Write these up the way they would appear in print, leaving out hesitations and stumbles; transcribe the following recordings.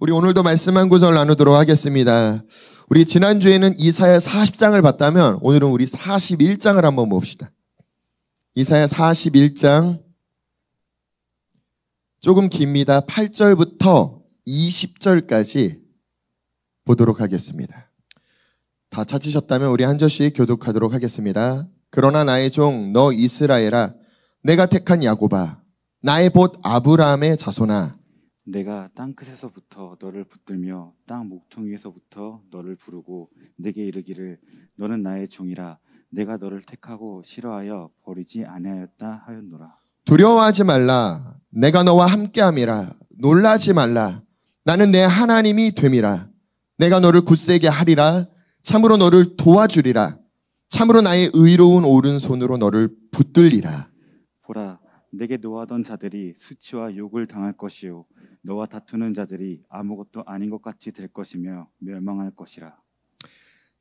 우리 오늘도 말씀 한 구절 나누도록 하겠습니다. 우리 지난주에는 이사야 40장을 봤다면 오늘은 우리 41장을 한번 봅시다. 이사야 41장 조금 깁니다. 8절부터 20절까지 보도록 하겠습니다. 다 찾으셨다면 우리 한 절씩 교독하도록 하겠습니다. 그러나 나의 종 너 이스라엘아, 내가 택한 야곱아, 나의 봇 아브라함의 자손아, 내가 땅끝에서부터 너를 붙들며 땅 목퉁이에서부터 너를 부르고 내게 이르기를 너는 나의 종이라. 내가 너를 택하고 싫어하여 버리지 아니하였다 하였노라. 두려워하지 말라. 내가 너와 함께함이라. 놀라지 말라. 나는 내 하나님이 됨이라. 내가 너를 굳세게 하리라. 참으로 너를 도와주리라. 참으로 나의 의로운 오른손으로 너를 붙들리라. 보라, 내게 노하던 자들이 수치와 욕을 당할 것이요 너와 다투는 자들이 아무것도 아닌 것 같이 될 것이며 멸망할 것이라.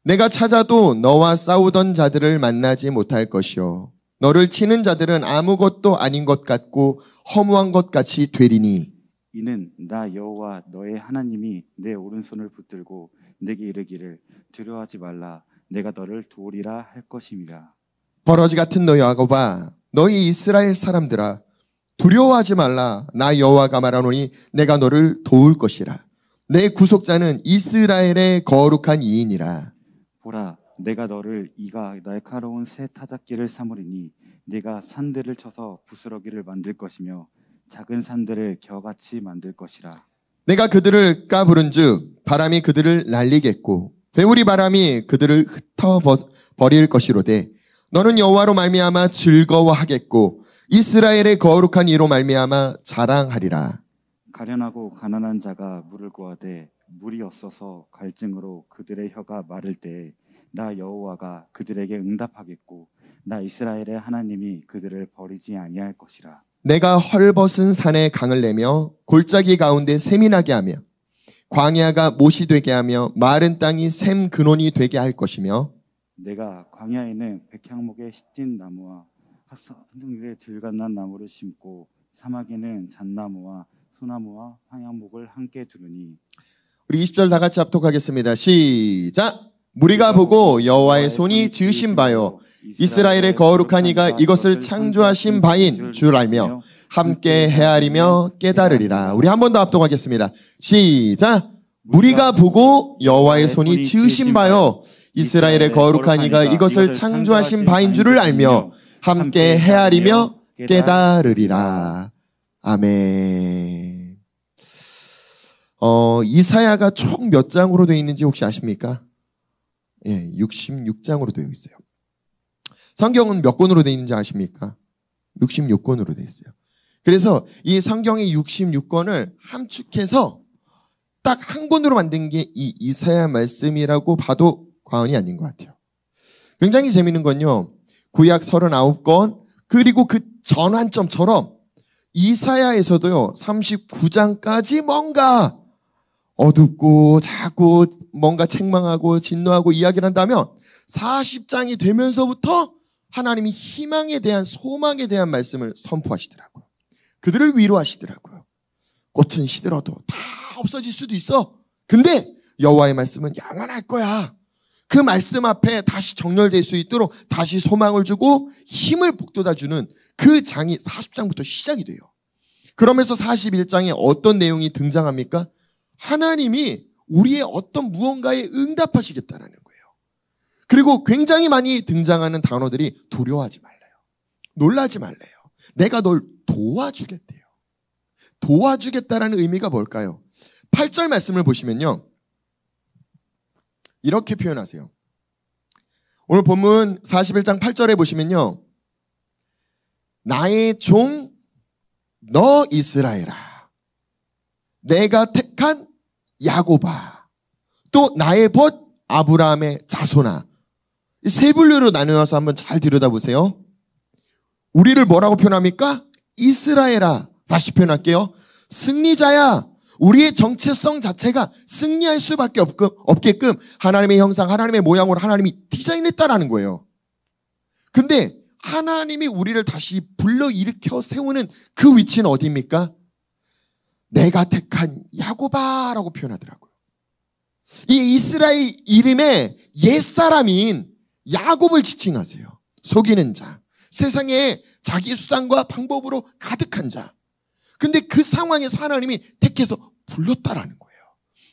내가 찾아도 너와 싸우던 자들을 만나지 못할 것이요 너를 치는 자들은 아무것도 아닌 것 같고 허무한 것 같이 되리니 이는 나 여호와 너의 하나님이 내 오른손을 붙들고 내게 이르기를 두려워하지 말라. 내가 너를 도우리라 할 것임이라. 버러지 같은 너 야곱아, 너희 이스라엘 사람들아, 두려워하지 말라. 나 여호와가 말하노니 내가 너를 도울 것이라. 내 구속자는 이스라엘의 거룩한 이인이라. 보라, 내가 너를 이가 날카로운 새 타작기를 삼으리니 네가 산들을 쳐서 부스러기를 만들 것이며 작은 산들을 겨같이 만들 것이라. 내가 그들을 까부른즉 바람이 그들을 날리겠고 배우리 바람이 그들을 흩어버릴 것이로되 너는 여호와로 말미암아 즐거워하겠고 이스라엘의 거룩한 이로 말미암아 자랑하리라. 가련하고 가난한 자가 물을 구하되 물이 없어서 갈증으로 그들의 혀가 마를 때에 나 여호와가 그들에게 응답하겠고 나 이스라엘의 하나님이 그들을 버리지 아니할 것이라. 내가 헐벗은 산에 강을 내며 골짜기 가운데 샘이 나게 하며 광야가 못이 되게 하며 마른 땅이 샘 근원이 되게 할 것이며 내가 광야에는 백향목의 시틴 나무와 하늘에 들갓난 나무를 심고 사막에는 잣나무와 소나무와 황양목을 함께 두르니. 우리 20절 다 같이 합독하겠습니다. 시작! 무리가 보고 여호와의 손이 지으신 바요 이스라엘의 거룩한 이가 이것을 창조하신 바인 줄 알며 함께 헤아리며 깨달으리라. 우리 한 번 더 합독하겠습니다. 시작! 무리가 보고 여호와의 손이 지으신 바요 이스라엘의 거룩한 이가 이것을 창조하신 바인 줄을 알며 함께 헤아리며 깨달으리라. 아멘. 이사야가 총 몇 장으로 되어 있는지 혹시 아십니까? 예, 66장으로 되어 있어요. 성경은 몇 권으로 되어 있는지 아십니까? 66권으로 되어 있어요. 그래서 이 성경의 66권을 함축해서 딱 한 권으로 만든 게 이 이사야 말씀이라고 봐도 과언이 아닌 것 같아요. 굉장히 재미있는 건요, 구약 39권 그리고 그 전환점처럼 이사야에서도요 39장까지 뭔가 어둡고 자꾸 뭔가 책망하고 진노하고 이야기를 한다면 40장이 되면서부터 하나님이 희망에 대한 소망에 대한 말씀을 선포하시더라고요. 그들을 위로하시더라고요. 꽃은 시들어도 다 없어질 수도 있어. 근데 여호와의 말씀은 영원할 거야. 그 말씀 앞에 다시 정렬될 수 있도록 다시 소망을 주고 힘을 북돋아주는 그 장이 40장부터 시작이 돼요. 그러면서 41장에 어떤 내용이 등장합니까? 하나님이 우리의 어떤 무언가에 응답하시겠다라는 거예요. 그리고 굉장히 많이 등장하는 단어들이 두려워하지 말래요. 놀라지 말래요. 내가 널 도와주겠대요. 도와주겠다라는 의미가 뭘까요? 8절 말씀을 보시면요, 이렇게 표현하세요. 오늘 본문 41장 8절에 보시면요, 나의 종 너 이스라엘아, 내가 택한 야곱아, 또 나의 벗 아브라함의 자손아. 이 세 분류로 나누어서 한번 잘 들여다보세요. 우리를 뭐라고 표현합니까? 이스라엘아. 다시 표현할게요. 승리자야. 우리의 정체성 자체가 승리할 수밖에 없게끔 하나님의 형상, 하나님의 모양으로 하나님이 디자인했다라는 거예요. 근데 하나님이 우리를 다시 불러일으켜 세우는 그 위치는 어디입니까? 내가 택한 야곱아라고 표현하더라고요. 이 이스라엘 이름의 옛사람인 야곱을 지칭하세요. 속이는 자, 세상에 자기 수단과 방법으로 가득한 자. 근데 그 상황에서 하나님이 택해서 불렀다라는 거예요.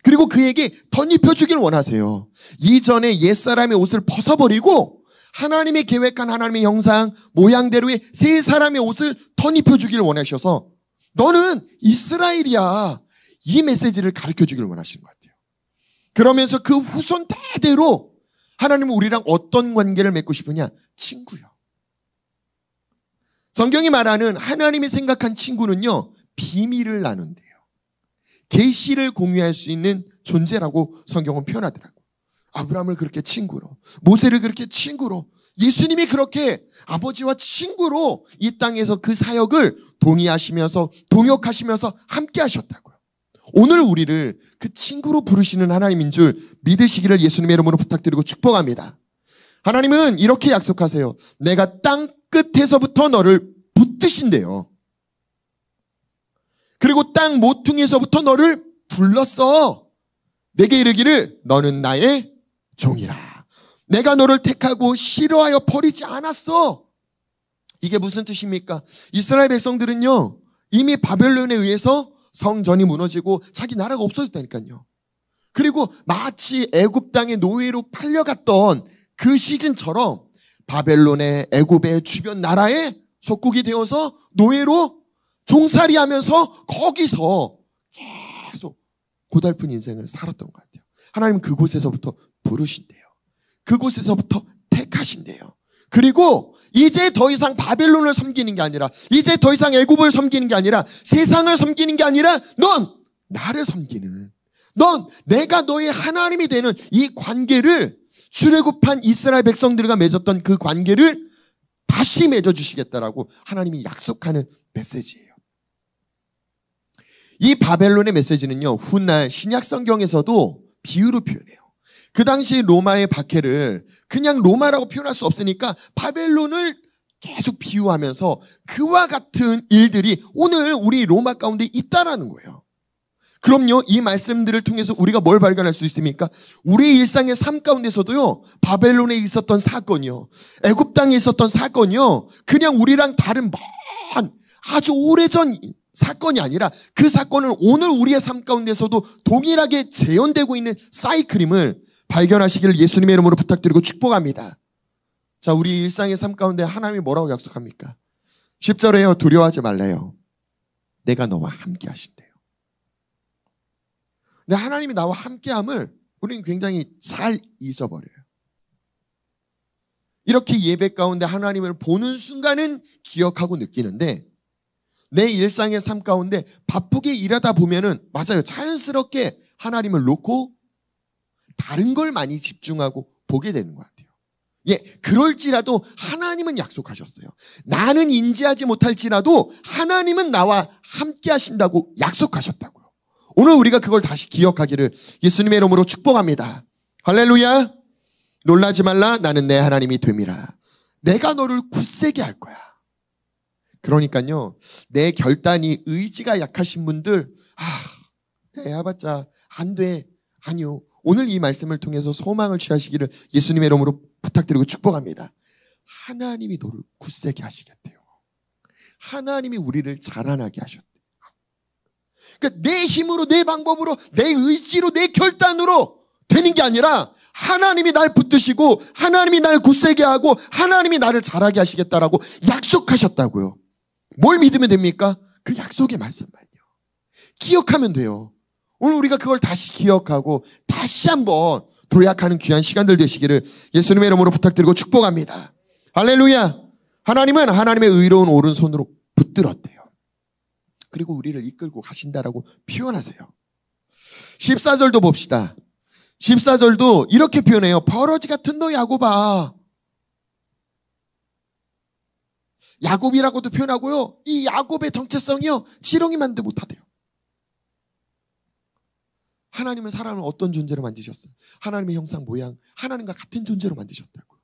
그리고 그에게 덧입혀주길 원하세요. 이전에 옛사람의 옷을 벗어버리고 하나님의 계획한 하나님의 형상, 모양대로의 새 사람의 옷을 덧입혀주길 원하셔서 너는 이스라엘이야. 이 메시지를 가르쳐주길 원하시는 것 같아요. 그러면서 그 후손 대대로 하나님은 우리랑 어떤 관계를 맺고 싶으냐? 친구요. 성경이 말하는 하나님이 생각한 친구는요, 비밀을 나눈대요. 계시를 공유할 수 있는 존재라고 성경은 표현하더라고요. 아브라함을 그렇게 친구로, 모세를 그렇게 친구로, 예수님이 그렇게 아버지와 친구로 이 땅에서 그 사역을 동의하시면서 동역하시면서 함께 하셨다고요. 오늘 우리를 그 친구로 부르시는 하나님인 줄 믿으시기를 예수님의 이름으로 부탁드리고 축복합니다. 하나님은 이렇게 약속하세요. 내가 땅 끝에서부터 너를 붙드신대요. 그리고 땅 모퉁이에서부터 너를 불렀어. 내게 이르기를 너는 나의 종이라. 내가 너를 택하고 싫어하여 버리지 않았어. 이게 무슨 뜻입니까? 이스라엘 백성들은요, 이미 바벨론에 의해서 성전이 무너지고 자기 나라가 없어졌다니까요. 그리고 마치 애굽 땅의 노예로 팔려갔던 그 시즌처럼 바벨론의 애굽의 주변 나라에 속국이 되어서 노예로 종살이하면서 거기서 계속 고달픈 인생을 살았던 것 같아요. 하나님은 그곳에서부터 부르신대요. 그곳에서부터 택하신대요. 그리고 이제 더 이상 바벨론을 섬기는 게 아니라, 이제 더 이상 애굽을 섬기는 게 아니라, 세상을 섬기는 게 아니라 넌 나를 섬기는, 넌 내가 너의 하나님이 되는 이 관계를, 출애굽한 이스라엘 백성들과 맺었던 그 관계를 다시 맺어주시겠다라고 하나님이 약속하는 메시지예요. 이 바벨론의 메시지는요, 훗날 신약 성경에서도 비유로 표현해요. 그 당시 로마의 박해를 그냥 로마라고 표현할 수 없으니까 바벨론을 계속 비유하면서 그와 같은 일들이 오늘 우리 로마 가운데 있다라는 거예요. 그럼요, 이 말씀들을 통해서 우리가 뭘 발견할 수 있습니까? 우리 일상의 삶 가운데서도요, 바벨론에 있었던 사건이요, 애굽 땅에 있었던 사건이요, 그냥 우리랑 다른 먼 아주 오래전 사건이 아니라 그 사건은 오늘 우리의 삶 가운데서도 동일하게 재현되고 있는 사이클임을 발견하시기를 예수님의 이름으로 부탁드리고 축복합니다. 자, 우리 일상의 삶 가운데 하나님이 뭐라고 약속합니까? 10절에요. 두려워하지 말래요. 내가 너와 함께 하신대요. 근데 하나님이 나와 함께함을 우리는 굉장히 잘 잊어버려요. 이렇게 예배 가운데 하나님을 보는 순간은 기억하고 느끼는데, 내 일상의 삶 가운데 바쁘게 일하다 보면은, 맞아요, 자연스럽게 하나님을 놓고 다른 걸 많이 집중하고 보게 되는 것 같아요. 예, 그럴지라도 하나님은 약속하셨어요. 나는 인지하지 못할지라도 하나님은 나와 함께 하신다고 약속하셨다고요. 오늘 우리가 그걸 다시 기억하기를 예수님의 이름으로 축복합니다. 할렐루야. 놀라지 말라. 나는 내 하나님이 됨이라. 내가 너를 굳세게 할 거야. 그러니까요, 내 결단이, 의지가 약하신 분들, 내가 해봤자 안 돼. 아니요. 오늘 이 말씀을 통해서 소망을 취하시기를 예수님의 이름으로 부탁드리고 축복합니다. 하나님이 너를 굳세게 하시겠대요. 하나님이 우리를 자라나게 하셨대요. 그러니까 내 힘으로, 내 방법으로, 내 의지로, 내 결단으로 되는 게 아니라 하나님이 날 붙드시고 하나님이 날 굳세게 하고 하나님이 나를 자라게 하시겠다라고 약속하셨다고요. 뭘 믿으면 됩니까? 그 약속의 말씀만요. 기억하면 돼요. 오늘 우리가 그걸 다시 기억하고 다시 한번 도약하는 귀한 시간들 되시기를 예수님의 이름으로 부탁드리고 축복합니다. 할렐루야. 하나님은 하나님의 의로운 오른손으로 붙들었대요. 그리고 우리를 이끌고 가신다라고 표현하세요. 14절도 봅시다. 14절도 이렇게 표현해요. 버러지 같은 너 야곱아. 야곱이라고도 표현하고요, 이 야곱의 정체성이요, 지렁이만도 못하대요. 하나님은 사람을 어떤 존재로 만드셨어요? 하나님의 형상 모양, 하나님과 같은 존재로 만드셨다고요.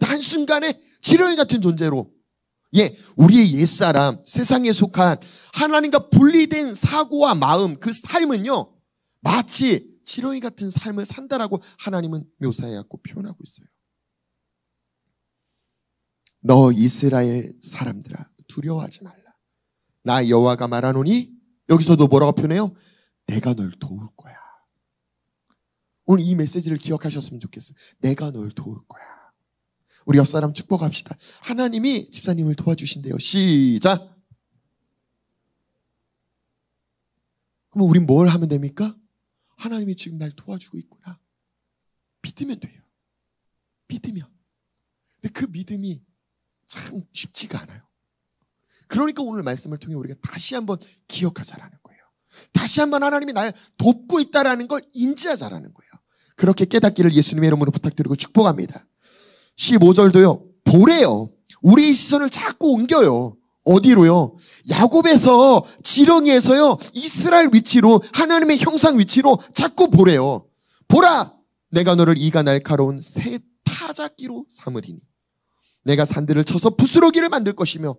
한순간에 지렁이 같은 존재로, 예, 우리의 옛사람, 세상에 속한 하나님과 분리된 사고와 마음, 그 삶은요, 마치 지렁이 같은 삶을 산다라고 하나님은 묘사해갖고 표현하고 있어요. 너 이스라엘 사람들아, 두려워하지 말라. 나 여호와가 말하노니, 여기서도 뭐라고 표현해요? 내가 널 도울 거야. 오늘 이 메시지를 기억하셨으면 좋겠어요. 내가 널 도울 거야. 우리 옆 사람 축복합시다. 하나님이 집사님을 도와주신대요. 시작. 그럼 우린 뭘 하면 됩니까? 하나님이 지금 날 도와주고 있구나. 믿으면 돼요. 믿으면. 근데 그 믿음이 참 쉽지가 않아요. 그러니까 오늘 말씀을 통해 우리가 다시 한번 기억하자라는 거예요. 다시 한번 하나님이 날 돕고 있다라는 걸 인지하자라는 거예요. 그렇게 깨닫기를 예수님의 이름으로 부탁드리고 축복합니다. 15절도요. 보래요. 우리의 시선을 자꾸 옮겨요. 어디로요? 야곱에서 지렁이에서요. 이스라엘 위치로, 하나님의 형상 위치로 자꾸 보래요. 보라! 내가 너를 이가 날카로운 새 타작기로 삼으리니 내가 산들을 쳐서 부스러기를 만들 것이며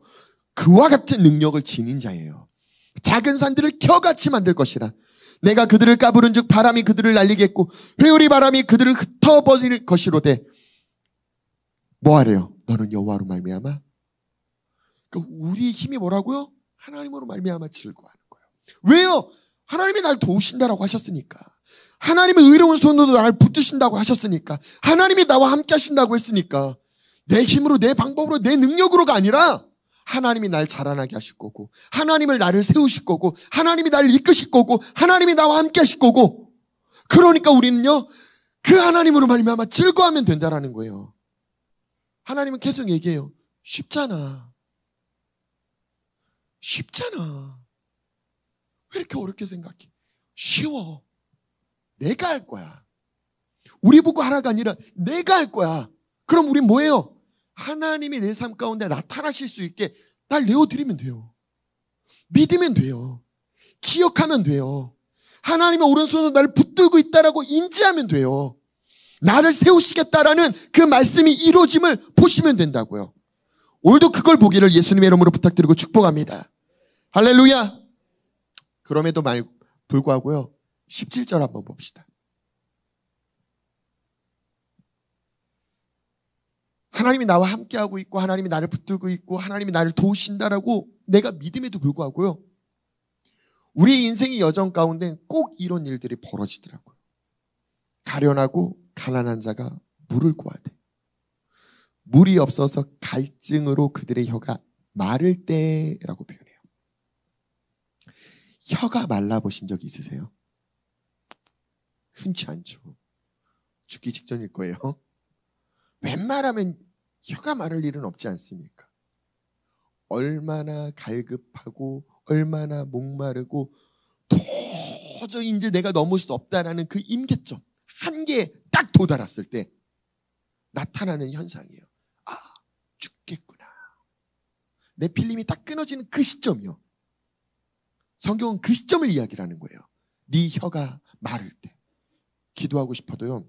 그와 같은 능력을 지닌 자예요. 작은 산들을 겨같이 만들 것이라. 내가 그들을 까부른 즉 바람이 그들을 날리겠고 회오리 바람이 그들을 흩어버릴 것이로되 뭐하래요? 너는 여호와로 말미암아. 그러니까 우리 힘이 뭐라고요? 하나님으로 말미암아 즐거워하는 거예요. 왜요? 하나님이 날 도우신다라고 하셨으니까. 하나님의 의로운 손으로 나를 붙드신다고 하셨으니까. 하나님이 나와 함께 하신다고 했으니까. 내 힘으로, 내 방법으로, 내 능력으로가 아니라 하나님이 날 자라나게 하실 거고, 하나님을 나를 세우실 거고, 하나님이 나를 이끄실 거고, 하나님이 나와 함께 하실 거고. 그러니까 우리는요, 그 하나님으로 말미암아 즐거워하면 된다라는 거예요. 하나님은 계속 얘기해요. 쉽잖아. 쉽잖아. 왜 이렇게 어렵게 생각해? 쉬워. 내가 할 거야. 우리 보고 하라가 아니라 내가 할 거야. 그럼 우리 뭐예요? 하나님이 내 삶 가운데 나타나실 수 있게 날 내어드리면 돼요. 믿으면 돼요. 기억하면 돼요. 하나님의 오른손으로 나를 붙들고 있다라고 인지하면 돼요. 나를 세우시겠다라는 그 말씀이 이루어짐을 보시면 된다고요. 오늘도 그걸 보기를 예수님의 이름으로 부탁드리고 축복합니다. 할렐루야. 그럼에도 불구하고요. 17절 한번 봅시다. 하나님이 나와 함께하고 있고 하나님이 나를 붙들고 있고 하나님이 나를 도우신다라고 내가 믿음에도 불구하고요. 우리 인생의 여정 가운데 꼭 이런 일들이 벌어지더라고요. 가련하고 가난한 자가 물을 구하되 물이 없어서 갈증으로 그들의 혀가 마를 때라고 표현해요. 혀가 말라보신 적 있으세요? 흔치 않죠. 죽기 직전일 거예요. 웬만하면 혀가 마를 일은 없지 않습니까? 얼마나 갈급하고 얼마나 목마르고 도저히 이제 내가 넘을 수 없다라는 그 임계점 한계에 딱 도달했을 때 나타나는 현상이에요. 아, 죽겠구나. 내 필름이 딱 끊어지는 그 시점이요. 성경은 그 시점을 이야기를 하는 거예요. 네 혀가 마를 때. 기도하고 싶어도요.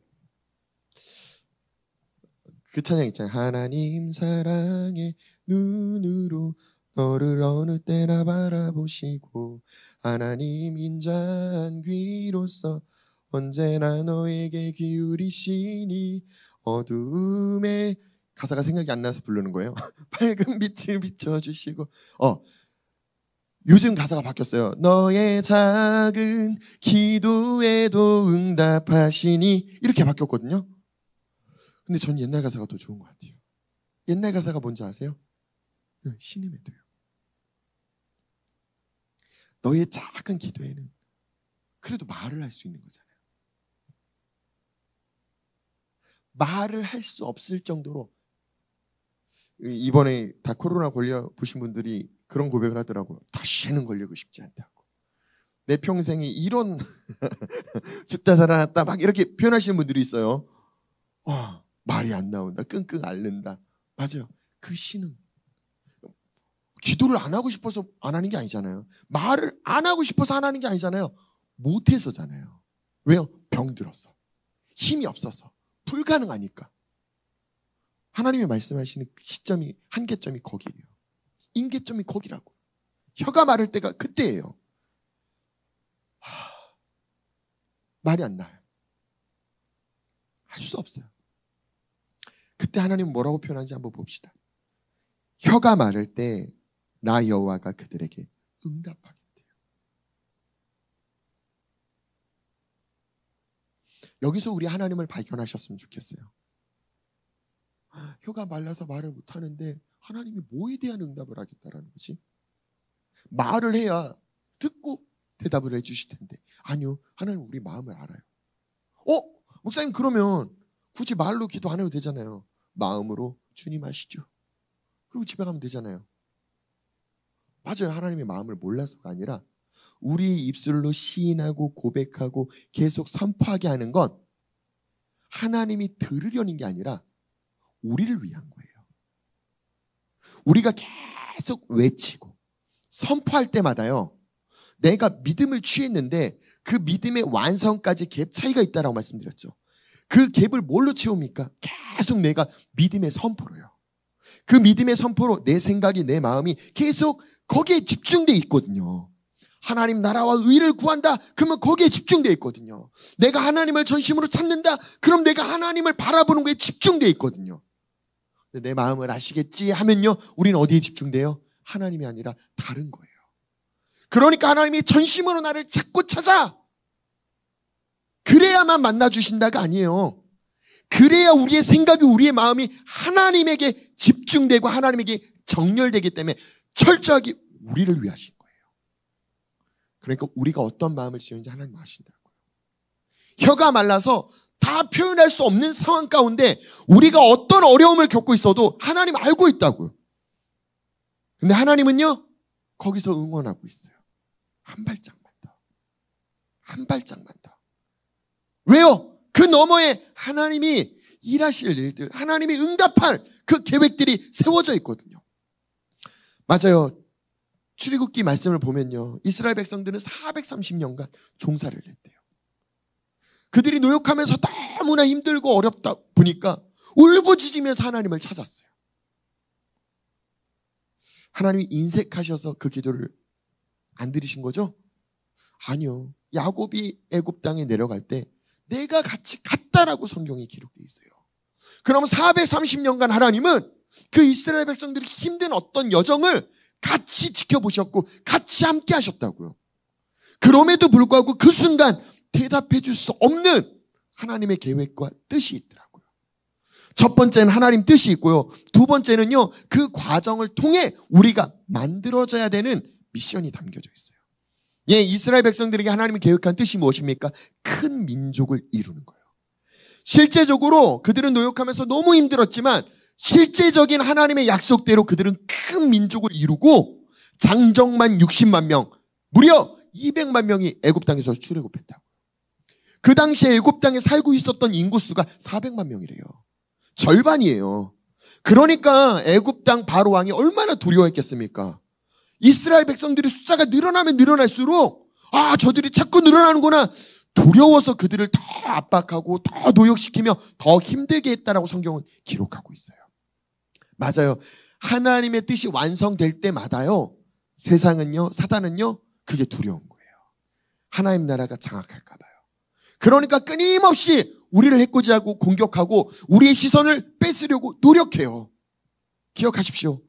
그 찬양 있잖아요. 하나님 사랑의 눈으로 너를 어느 때나 바라보시고 하나님 인자한 귀로서 언제나 너에게 기울이시니 어두움에 가사가 생각이 안 나서 부르는 거예요. 밝은 빛을 비춰주시고 요즘 가사가 바뀌었어요. 너의 작은 기도에도 응답하시니 이렇게 바뀌었거든요. 근데 전 옛날 가사가 더 좋은 것 같아요. 옛날 가사가 뭔지 아세요? 신음에도요. 너의 작은 기도에는 그래도 말을 할 수 있는 거잖아요. 말을 할 수 없을 정도로 이번에 다 코로나 걸려 보신 분들이 그런 고백을 하더라고요. 다시는 걸리고 싶지 않다고. 내 평생이 이런 죽다 살아났다 막 이렇게 표현하시는 분들이 있어요. 말이 안 나온다. 끙끙 앓는다. 맞아요. 그 신음. 기도를 안 하고 싶어서 안 하는 게 아니잖아요. 말을 안 하고 싶어서 안 하는 게 아니잖아요. 못해서잖아요. 왜요? 병들었어. 힘이 없어서. 불가능하니까. 하나님이 말씀하시는 시점이, 한계점이 거기에요. 임계점이 거기라고. 혀가 마를 때가 그때예요. 말이 안 나요. 할 수 없어요. 그때 하나님은 뭐라고 표현하는지 한번 봅시다. 혀가 마를 때 나 여호와가 그들에게 응답하겠대요. 여기서 우리 하나님을 발견하셨으면 좋겠어요. 혀가 말라서 말을 못하는데 하나님이 뭐에 대한 응답을 하겠다라는 거지? 말을 해야 듣고 대답을 해주실 텐데, 아니요, 하나님 우리 마음을 알아요. 목사님 그러면 굳이 말로 기도 안 해도 되잖아요. 마음으로 주님 아시죠? 그리고 집에 가면 되잖아요. 맞아요. 하나님의 마음을 몰라서가 아니라 우리 입술로 시인하고 고백하고 계속 선포하게 하는 건 하나님이 들으려는 게 아니라 우리를 위한 거예요. 우리가 계속 외치고 선포할 때마다요, 내가 믿음을 취했는데 그 믿음의 완성까지 갭 차이가 있다라고 말씀드렸죠. 그 갭을 뭘로 채웁니까? 계속 내가 믿음의 선포로요. 그 믿음의 선포로 내 생각이, 내 마음이 계속 거기에 집중되어 있거든요. 하나님 나라와 의를 구한다, 그러면 거기에 집중되어 있거든요. 내가 하나님을 전심으로 찾는다, 그럼 내가 하나님을 바라보는 거에 집중되어 있거든요. 내 마음을 아시겠지 하면요, 우리는 어디에 집중돼요? 하나님이 아니라 다른 거예요. 그러니까 하나님이 전심으로 나를 찾고 찾아, 그래야만 만나주신다가 아니에요. 그래야 우리의 생각이, 우리의 마음이 하나님에게 집중되고 하나님에게 정렬되기 때문에 철저하게 우리를 위하신 거예요. 그러니까 우리가 어떤 마음을 지었는지 하나님 아신다고요. 혀가 말라서 다 표현할 수 없는 상황 가운데 우리가 어떤 어려움을 겪고 있어도 하나님 알고 있다고요. 근데 하나님은요, 거기서 응원하고 있어요. 한 발짝만 더. 한 발짝만 더. 왜요? 그 너머에 하나님이 일하실 일들, 하나님이 응답할 그 계획들이 세워져 있거든요. 맞아요. 출애굽기 말씀을 보면요, 이스라엘 백성들은 430년간 종살이를 했대요. 그들이 노역하면서 너무나 힘들고 어렵다 보니까 울부짖으면서 하나님을 찾았어요. 하나님이 인색하셔서 그 기도를 안 들으신 거죠? 아니요. 야곱이 애굽 땅에 내려갈 때 내가 같이 갔다라고 성경에 기록되어 있어요. 그럼 430년간 하나님은 그 이스라엘 백성들이 힘든 어떤 여정을 같이 지켜보셨고 같이 함께 하셨다고요. 그럼에도 불구하고 그 순간 대답해 줄 수 없는 하나님의 계획과 뜻이 있더라고요. 첫 번째는 하나님 뜻이 있고요. 두 번째는요, 그 과정을 통해 우리가 만들어져야 되는 미션이 담겨져 있어요. 예, 이스라엘 백성들에게 하나님이 계획한 뜻이 무엇입니까? 큰 민족을 이루는 거예요. 실제적으로 그들은 노역하면서 너무 힘들었지만 실제적인 하나님의 약속대로 그들은 큰 민족을 이루고 장정만 60만 명, 무려 200만 명이 애굽 땅에서 출애굽했다고. 그 당시에 애굽 땅에 살고 있었던 인구수가 400만 명이래요. 절반이에요. 그러니까 애굽 땅 바로 왕이 얼마나 두려워했겠습니까? 이스라엘 백성들이 숫자가 늘어나면 늘어날수록 저들이 자꾸 늘어나는구나, 두려워서 그들을 더 압박하고 더 노역시키며 더 힘들게 했다라고 성경은 기록하고 있어요. 맞아요. 하나님의 뜻이 완성될 때마다요, 세상은요, 사단은요, 그게 두려운 거예요. 하나님 나라가 장악할까 봐요. 그러니까 끊임없이 우리를 해코지하고 공격하고 우리의 시선을 뺏으려고 노력해요. 기억하십시오.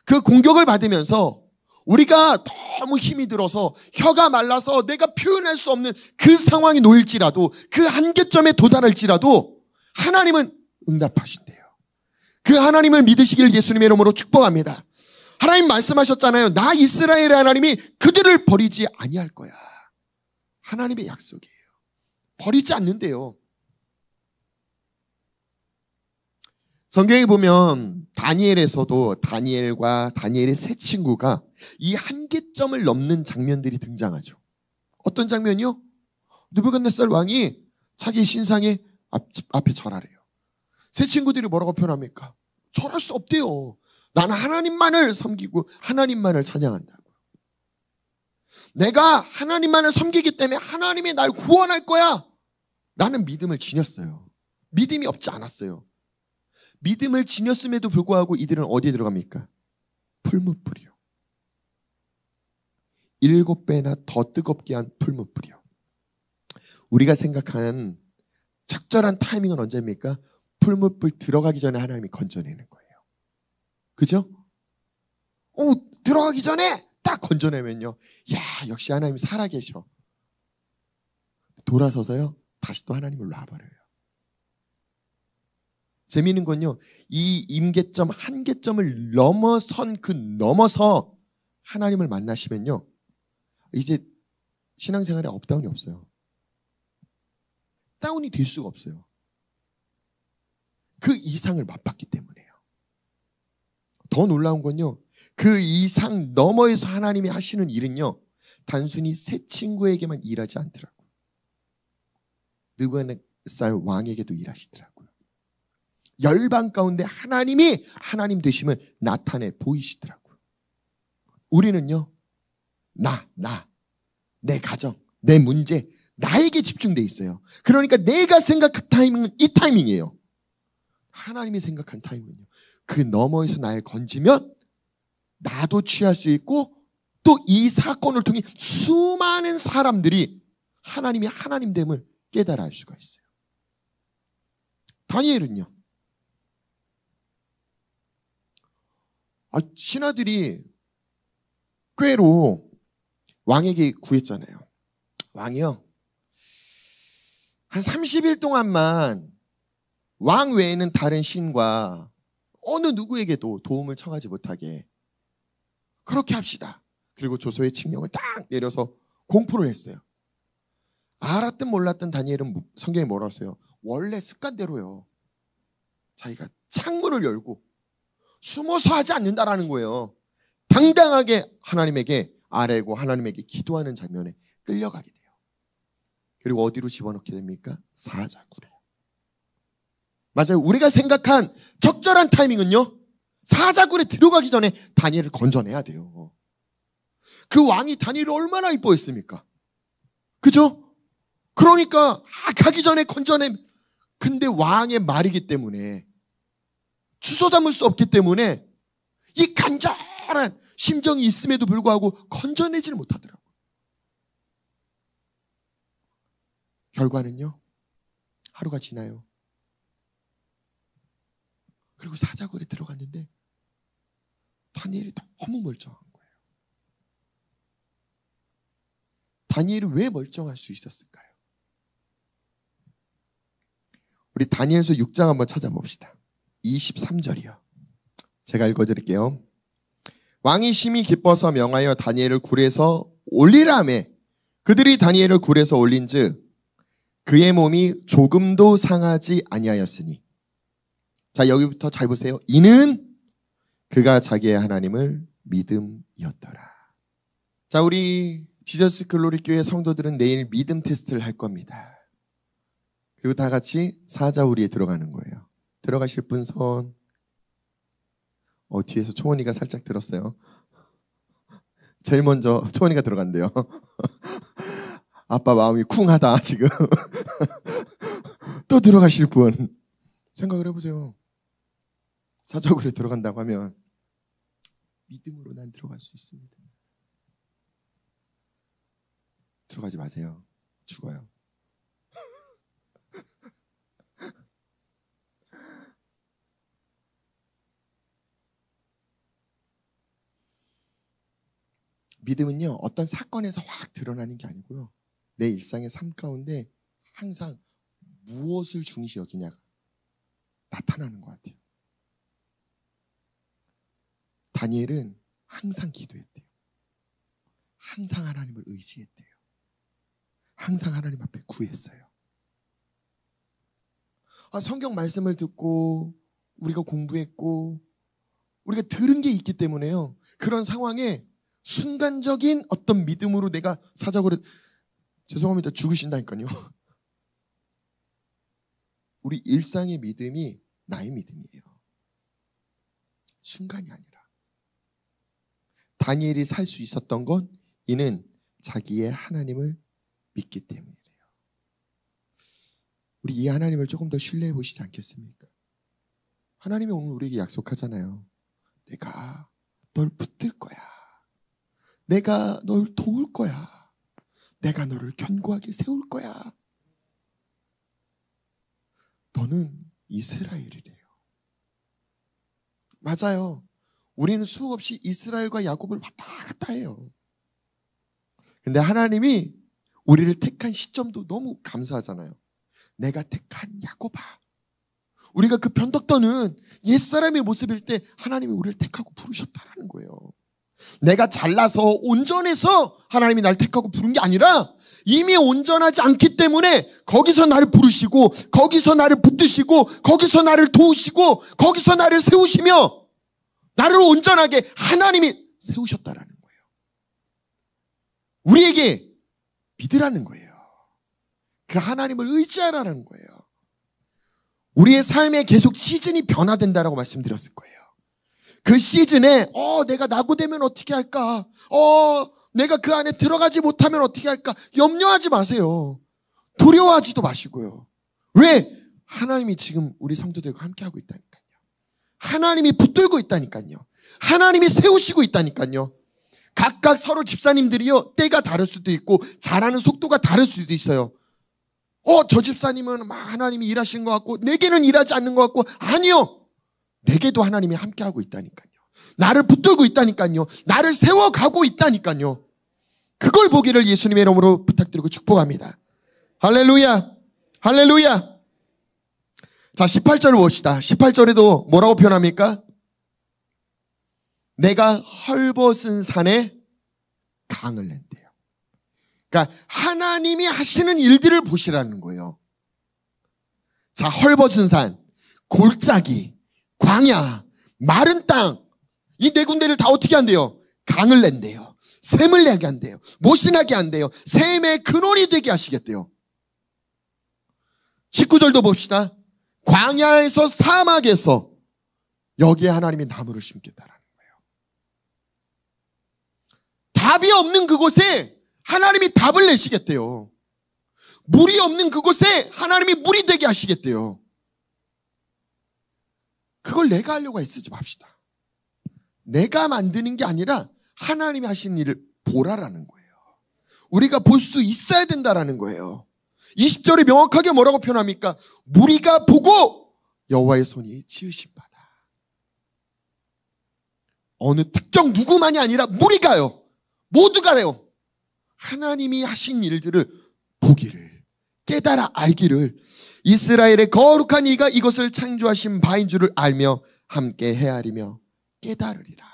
그 공격을 받으면서 우리가 너무 힘이 들어서 혀가 말라서 내가 표현할 수 없는 그 상황이 놓일지라도, 그 한계점에 도달할지라도 하나님은 응답하신대요. 그 하나님을 믿으시길 예수님의 이름으로 축복합니다. 하나님 말씀하셨잖아요. 나 이스라엘의 하나님이 그들을 버리지 아니할 거야. 하나님의 약속이에요. 버리지 않는데요. 성경에 보면 다니엘에서도 다니엘과 다니엘의 세 친구가 이 한계점을 넘는 장면들이 등장하죠. 어떤 장면이요? 느부갓네살 왕이 자기 신상의 앞에 절하래요. 세 친구들이 뭐라고 표현합니까? 절할 수 없대요. 나는 하나님만을 섬기고 하나님만을 찬양한다고. 내가 하나님만을 섬기기 때문에 하나님이 날 구원할 거야 라는 믿음을 지녔어요. 믿음이 없지 않았어요. 믿음을 지녔음에도 불구하고 이들은 어디에 들어갑니까? 풀무불이요. 7배나 더 뜨겁게 한 풀무불이요. 우리가 생각한 적절한 타이밍은 언제입니까? 풀무불 들어가기 전에 하나님이 건져내는 거예요. 그죠? 들어가기 전에 딱 건져내면요. 야, 역시 하나님이 살아계셔. 돌아서서요. 다시 또 하나님을 놔버려요. 재미있는 건요. 이 임계점, 한계점을 넘어서 하나님을 만나시면요. 이제 신앙생활에 업다운이 없어요. 다운이 될 수가 없어요. 그 이상을 맛봤기 때문에요. 더 놀라운 건요. 그 이상 너머에서 하나님이 하시는 일은요. 단순히 새 친구에게만 일하지 않더라고요. 느부갓네살 왕에게도 일하시더라고요. 열방 가운데 하나님이 하나님 되심을 나타내 보이시더라고요. 우리는요. 내 가정, 내 문제, 나에게 집중돼 있어요. 그러니까 내가 생각한 타이밍은 이 타이밍이에요. 하나님이 생각한 타이밍은요. 그 너머에서 날 건지면 나도 취할 수 있고 또 이 사건을 통해 수많은 사람들이 하나님이 하나님됨을 깨달아 알 수가 있어요. 다니엘은요. 신하들이 꾀로 왕에게 구했잖아요. 왕이요. 한 30일 동안만 왕 외에는 다른 신과 어느 누구에게도 도움을 청하지 못하게 그렇게 합시다. 그리고 조서의 칙령을 딱 내려서 공포를 했어요. 알았든 몰랐든 다니엘은 성경에 뭐라고 했어요? 원래 습관대로요. 자기가 창문을 열고 숨어서 하지 않는다라는 거예요. 당당하게 하나님에게 아뢰고 하나님에게 기도하는 장면에 끌려가게 돼요. 그리고 어디로 집어넣게 됩니까? 사자굴에. 맞아요. 우리가 생각한 적절한 타이밍은요. 사자굴에 들어가기 전에 다니엘을 건져내야 돼요. 그 왕이 다니엘을 얼마나 이뻐했습니까? 그죠? 그러니까 가기 전에 건져내. 근데 왕의 말이기 때문에 주소 담을 수 없기 때문에 이 간절한 심정이 있음에도 불구하고 건져내지를 못하더라고요. 결과는요. 하루가 지나요. 그리고 사자굴에 들어갔는데 다니엘이 너무 멀쩡한 거예요. 다니엘이 왜 멀쩡할 수 있었을까요? 우리 다니엘서 6장 한번 찾아봅시다. 23절이요. 제가 읽어드릴게요. 왕이 심히 기뻐서 명하여 다니엘을 굴에서 올리라매 그들이 다니엘을 굴에서 올린즉 그의 몸이 조금도 상하지 아니하였으니. 자, 여기부터 잘 보세요. 이는 그가 자기의 하나님을 믿음이었더라. 자, 우리 지저스 글로리 교회 성도들은 내일 믿음 테스트를 할 겁니다. 그리고 다 같이 사자우리에 들어가는 거예요. 들어가실 분 손. 뒤에서 초원이가 살짝 들었어요. 제일 먼저 초원이가 들어간대요. 아빠 마음이 쿵하다 지금. 또 들어가실 분 생각을 해보세요. 사자굴에 들어간다고 하면 믿음으로 난 들어갈 수 있습니다. 들어가지 마세요. 죽어요. 믿음은요, 어떤 사건에서 확 드러나는 게 아니고요. 내 일상의 삶 가운데 항상 무엇을 중시 여기냐가 나타나는 것 같아요. 다니엘은 항상 기도했대요. 항상 하나님을 의지했대요. 항상 하나님 앞에 구했어요. 성경 말씀을 듣고 우리가 공부했고 우리가 들은 게 있기 때문에요. 그런 상황에 순간적인 어떤 믿음으로 내가 사자굴에 죄송합니다. 죽으신다니까요. 우리 일상의 믿음이 나의 믿음이에요. 순간이 아니라. 다니엘이 살 수 있었던 건 이는 자기의 하나님을 믿기 때문이래요. 우리 이 하나님을 조금 더 신뢰해 보시지 않겠습니까? 하나님이 오늘 우리에게 약속하잖아요. 내가 널 붙들 거야. 내가 널 도울 거야. 내가 너를 견고하게 세울 거야. 너는 이스라엘이래요. 맞아요. 우리는 수없이 이스라엘과 야곱을 왔다 갔다 해요. 근데 하나님이 우리를 택한 시점도 너무 감사하잖아요. 내가 택한 야곱아. 우리가 그 변덕 떠는 옛사람의 모습일 때 하나님이 우리를 택하고 부르셨다라는 거예요. 내가 잘나서 온전해서 하나님이 나를 택하고 부른 게 아니라 이미 온전하지 않기 때문에 거기서 나를 부르시고 거기서 나를 붙드시고 거기서 나를 도우시고 거기서 나를 세우시며 나를 온전하게 하나님이 세우셨다라는 거예요. 우리에게 믿으라는 거예요. 그 하나님을 의지하라는 거예요. 우리의 삶에 계속 시즌이 변화된다라고 말씀드렸을 거예요. 그 시즌에 내가 낙오되면 어떻게 할까? 내가 그 안에 들어가지 못하면 어떻게 할까? 염려하지 마세요. 두려워하지도 마시고요. 왜? 하나님이 지금 우리 성도들과 함께하고 있다니까요. 하나님이 붙들고 있다니까요. 하나님이 세우시고 있다니까요. 각각 서로 집사님들이요, 때가 다를 수도 있고 잘하는 속도가 다를 수도 있어요. 저 집사님은 막 하나님이 일하시는 것 같고 내게는 일하지 않는 것 같고, 아니요. 내게도 하나님이 함께하고 있다니까요. 나를 붙들고 있다니까요. 나를 세워가고 있다니까요. 그걸 보기를 예수님의 이름으로 부탁드리고 축복합니다. 할렐루야. 할렐루야. 자, 18절을 봅시다. 18절에도 뭐라고 표현합니까? 내가 헐벗은 산에 강을 낸대요. 그러니까 하나님이 하시는 일들을 보시라는 거예요. 자, 헐벗은 산, 골짜기, 광야, 마른 땅, 이 네 군데를 다 어떻게 한대요? 강을 낸대요. 샘을 내게 한대요. 모신하게 한대요. 샘의 근원이 되게 하시겠대요. 19절도 봅시다. 광야에서 사막에서 여기에 하나님이 나무를 심겠다라는 거예요. 답이 없는 그곳에 하나님이 답을 내시겠대요. 물이 없는 그곳에 하나님이 물이 되게 하시겠대요. 그걸 내가 하려고 애쓰지 맙시다. 내가 만드는 게 아니라 하나님이 하시는 일을 보라라는 거예요. 우리가 볼 수 있어야 된다라는 거예요. 20절에 명확하게 뭐라고 표현합니까? 무리가 보고 여호와의 손이 지으신 바다. 어느 특정 누구만이 아니라 무리가요. 모두가요. 하나님이 하신 일들을 보기를, 깨달아 알기를, 이스라엘의 거룩한 이가 이것을 창조하신 바인 줄을 알며 함께 헤아리며 깨달으리라.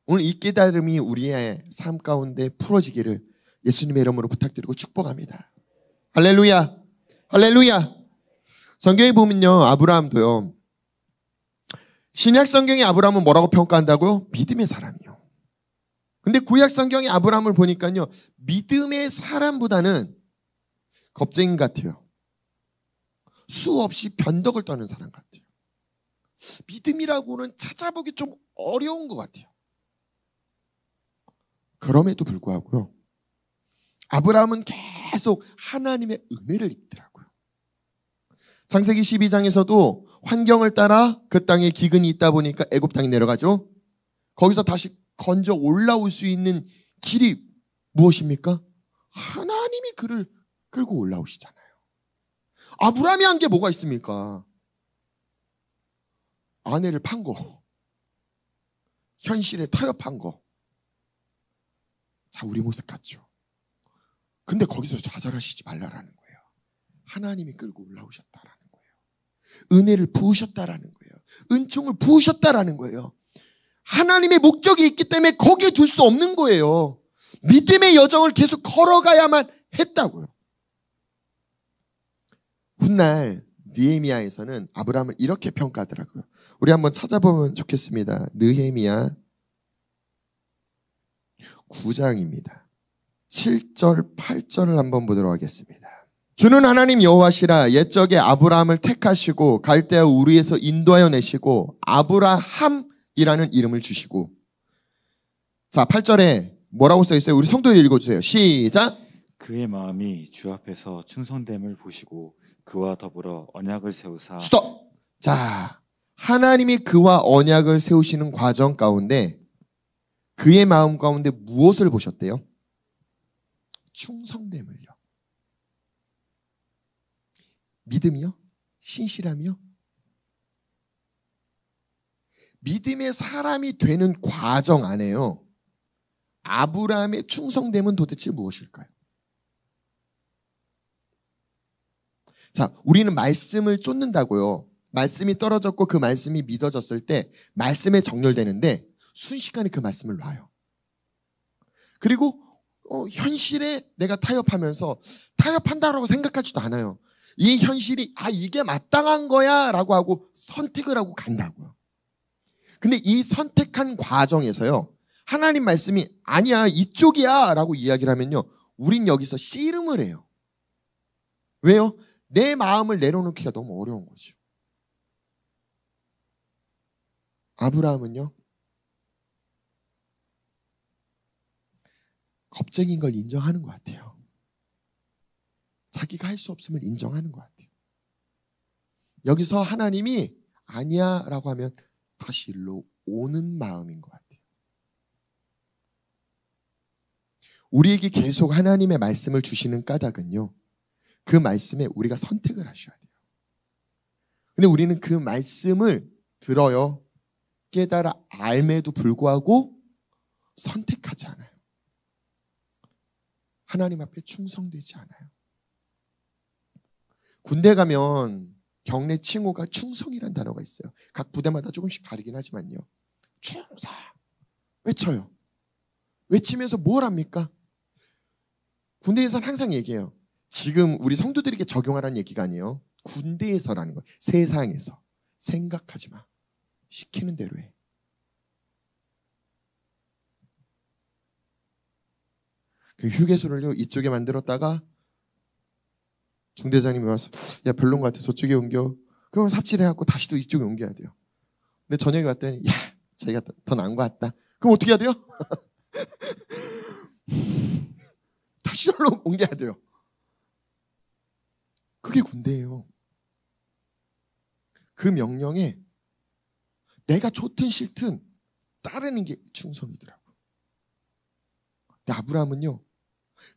오늘 이 깨달음이 우리의 삶 가운데 풀어지기를 예수님의 이름으로 부탁드리고 축복합니다. 할렐루야. 할렐루야. 성경에 보면요, 아브라함도요, 신약 성경의 아브라함은 뭐라고 평가한다고요? 믿음의 사람이요. 근데 구약 성경의 아브라함을 보니까요, 믿음의 사람보다는 겁쟁이 같아요. 수없이 변덕을 떠는 사람 같아요. 믿음이라고는 찾아보기 좀 어려운 것 같아요. 그럼에도 불구하고요, 아브라함은 계속 하나님의 은혜를 입더라고요. 창세기 12장에서도 환경을 따라 그 땅에 기근이 있다 보니까 애굽 땅에 내려가죠. 거기서 다시 건져 올라올 수 있는 길이 무엇입니까? 하나님이 그를 끌고 올라오시잖아요. 아브라함이 한 게 뭐가 있습니까? 아내를 판 거, 현실에 타협한 거. 자, 우리 모습 같죠. 근데 거기서 좌절하시지 말라라는 거예요. 하나님이 끌고 올라오셨다라는 거예요. 은혜를 부으셨다라는 거예요. 은총을 부으셨다라는 거예요. 하나님의 목적이 있기 때문에 거기에 둘 수 없는 거예요. 믿음의 여정을 계속 걸어가야만 했다고요. 훗날 느헤미야에서는 아브라함을 이렇게 평가하더라고요. 우리 한번 찾아보면 좋겠습니다. 느헤미야 9장입니다. 7절, 8절을 한번 보도록 하겠습니다. 주는 하나님 여호와시라. 옛적에 아브라함을 택하시고 갈대아 우르에서 인도하여 내시고 아브라함이라는 이름을 주시고. 자, 8절에 뭐라고 써 있어요? 우리 성도들 읽어주세요. 시작. 그의 마음이 주 앞에서 충성됨을 보시고 그와 더불어 언약을 세우사. 스톱. 자, 하나님이 그와 언약을 세우시는 과정 가운데 그의 마음 가운데 무엇을 보셨대요? 충성됨을요. 믿음이요? 신실함이요? 믿음의 사람이 되는 과정 안에요. 아브라함의 충성됨은 도대체 무엇일까요? 자, 우리는 말씀을 쫓는다고요. 말씀이 떨어졌고 그 말씀이 믿어졌을 때 말씀에 정렬되는데 순식간에 그 말씀을 놔요. 그리고 현실에 내가 타협하면서 타협한다라고 생각하지도 않아요. 이 현실이 이게 마땅한 거야 라고 하고 선택을 하고 간다고요. 근데 이 선택한 과정에서요, 하나님 말씀이 아니야 이쪽이야 라고 이야기를 하면요, 우린 여기서 씨름을 해요. 왜요? 내 마음을 내려놓기가 너무 어려운 거죠. 아브라함은요, 겁쟁인 걸 인정하는 것 같아요. 자기가 할 수 없음을 인정하는 것 같아요. 여기서 하나님이 아니야 라고 하면 다시 일로 오는 마음인 것 같아요. 우리에게 계속 하나님의 말씀을 주시는 까닭은요, 그 말씀에 우리가 선택을 하셔야 돼요. 근데 우리는 그 말씀을 들어요, 깨달아 알매도 불구하고 선택하지 않아요. 하나님 앞에 충성되지 않아요. 군대 가면 경례 칭호가 충성이라는 단어가 있어요. 각 부대마다 조금씩 다르긴 하지만요. 충성! 외쳐요. 외치면서 뭘 합니까? 군대에서는 항상 얘기해요. 지금 우리 성도들에게 적용하라는 얘기가 아니에요. 군대에서라는 거예요. 세상에서. 생각하지 마. 시키는 대로 해. 그 휴게소를요, 이쪽에 만들었다가 중대장님이 와서 야 별론 것 같아 저쪽에 옮겨. 그럼 삽질해갖고 다시 또 이쪽에 옮겨야 돼요. 근데 저녁에 갔더니 야 자기가 더 나은 것 같다. 그럼 어떻게 해야 돼요? 다시 절로 옮겨야 돼요. 그게 군대예요. 그 명령에 내가 좋든 싫든 따르는 게 충성이더라고요. 근데 아브라함은요,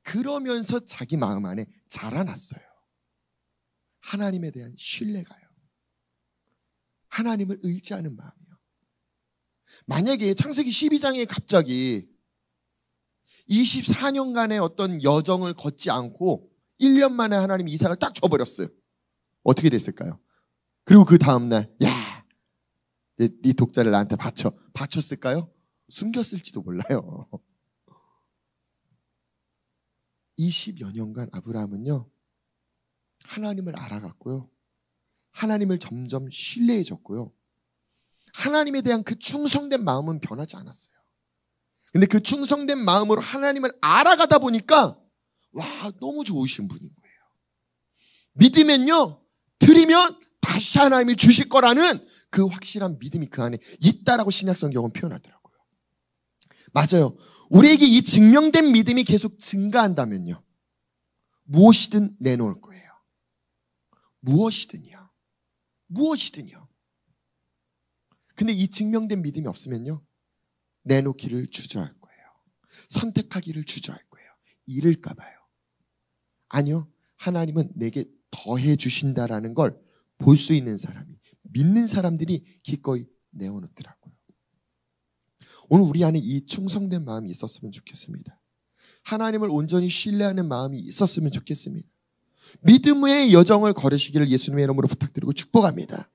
그러면서 자기 마음 안에 자라났어요. 하나님에 대한 신뢰가요. 하나님을 의지하는 마음이요. 만약에 창세기 12장에 갑자기 24년간의 어떤 여정을 걷지 않고 1년 만에 하나님이 이삭을 딱 줘버렸어요. 어떻게 됐을까요? 그리고 그 다음날 야, 네 독자를 나한테 바쳤을까요? 숨겼을지도 몰라요. 20여 년간 아브라함은요, 하나님을 알아갔고요, 하나님을 점점 신뢰해졌고요, 하나님에 대한 그 충성된 마음은 변하지 않았어요. 근데 그 충성된 마음으로 하나님을 알아가다 보니까 와, 너무 좋으신 분인 거예요. 믿으면요, 드리면 다시 하나님이 주실 거라는 그 확실한 믿음이 그 안에 있다라고 신약성경은 표현하더라고요. 맞아요. 우리에게 이 증명된 믿음이 계속 증가한다면요, 무엇이든 내놓을 거예요. 무엇이든요. 무엇이든요. 근데 이 증명된 믿음이 없으면요, 내놓기를 주저할 거예요. 선택하기를 주저할 거예요. 잃을까 봐요. 아니요, 하나님은 내게 더해 주신다라는 걸 볼 수 있는 사람이, 믿는 사람들이 기꺼이 내어놓더라고요. 오늘 우리 안에 이 충성된 마음이 있었으면 좋겠습니다. 하나님을 온전히 신뢰하는 마음이 있었으면 좋겠습니다. 믿음의 여정을 걸으시기를 예수님의 이름으로 부탁드리고 축복합니다.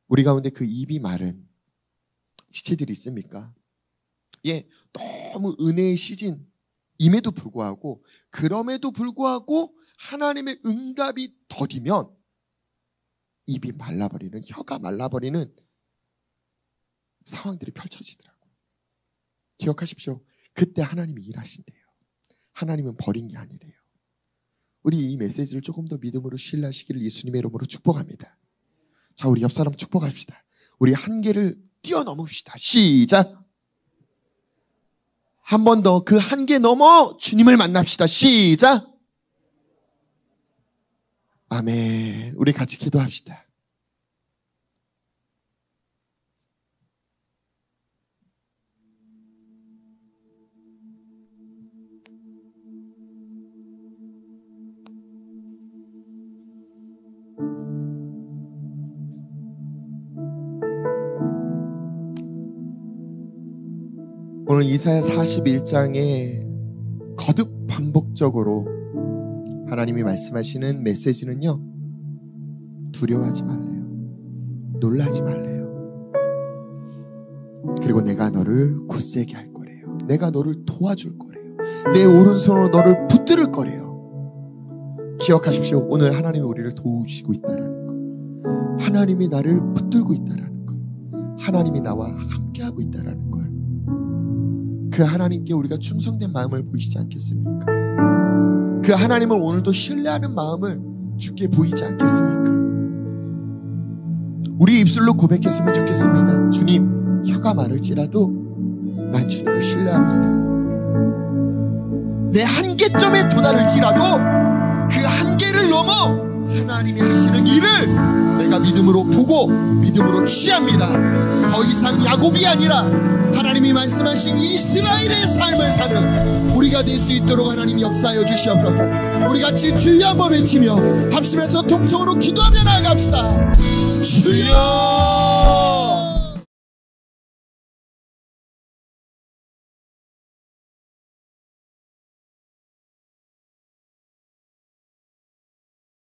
우리 가운데 그 입이 마른 지체들이 있습니까? 예, 너무 은혜의 시즌임에도 불구하고, 그럼에도 불구하고 하나님의 응답이 더디면 입이 말라버리는, 혀가 말라버리는 상황들이 펼쳐지더라고요. 기억하십시오. 그때 하나님이 일하신대요. 하나님은 버린 게 아니래요. 우리 이 메시지를 조금 더 믿음으로 신뢰하시기를 예수님의 이름으로 축복합니다. 자, 우리 옆 사람 축복합시다. 우리 한계를 뛰어넘읍시다. 시작. 한 번 더 그 한계 넘어 주님을 만납시다. 시작. 아멘. 우리 같이 기도합시다. 오늘 이사야 41장에 거듭 반복적으로 하나님이 말씀하시는 메시지는요, 두려워하지 말래요. 놀라지 말래요. 그리고 내가 너를 굳세게 할 거래요. 내가 너를 도와줄 거래요. 내 오른손으로 너를 붙들을 거래요. 기억하십시오. 오늘 하나님이 우리를 도우시고 있다는 것, 하나님이 나를 붙들고 있다는 것, 하나님이 나와 함께하고 있다는 걸, 그 하나님께 우리가 충성된 마음을 보이시지 않겠습니까? 그 하나님을 오늘도 신뢰하는 마음을 주께 보이지 않겠습니까? 우리 입술로 고백했으면 좋겠습니다. 주님, 혀가 마를지라도 난 주님을 신뢰합니다. 내 한계점에 도달할지라도 그 한계를 넘어 하나님이 하시는 일을 내가 믿음으로 보고 믿음으로 취합니다. 더 이상 야곱이 아니라 하나님이 말씀하신 이스라엘의 삶을 사는 우리가 될 수 있도록 하나님 역사하여 주시옵소서. 우리 같이 주여 한번 외치며 합심해서 통성으로 기도하며 나아갑시다. 주여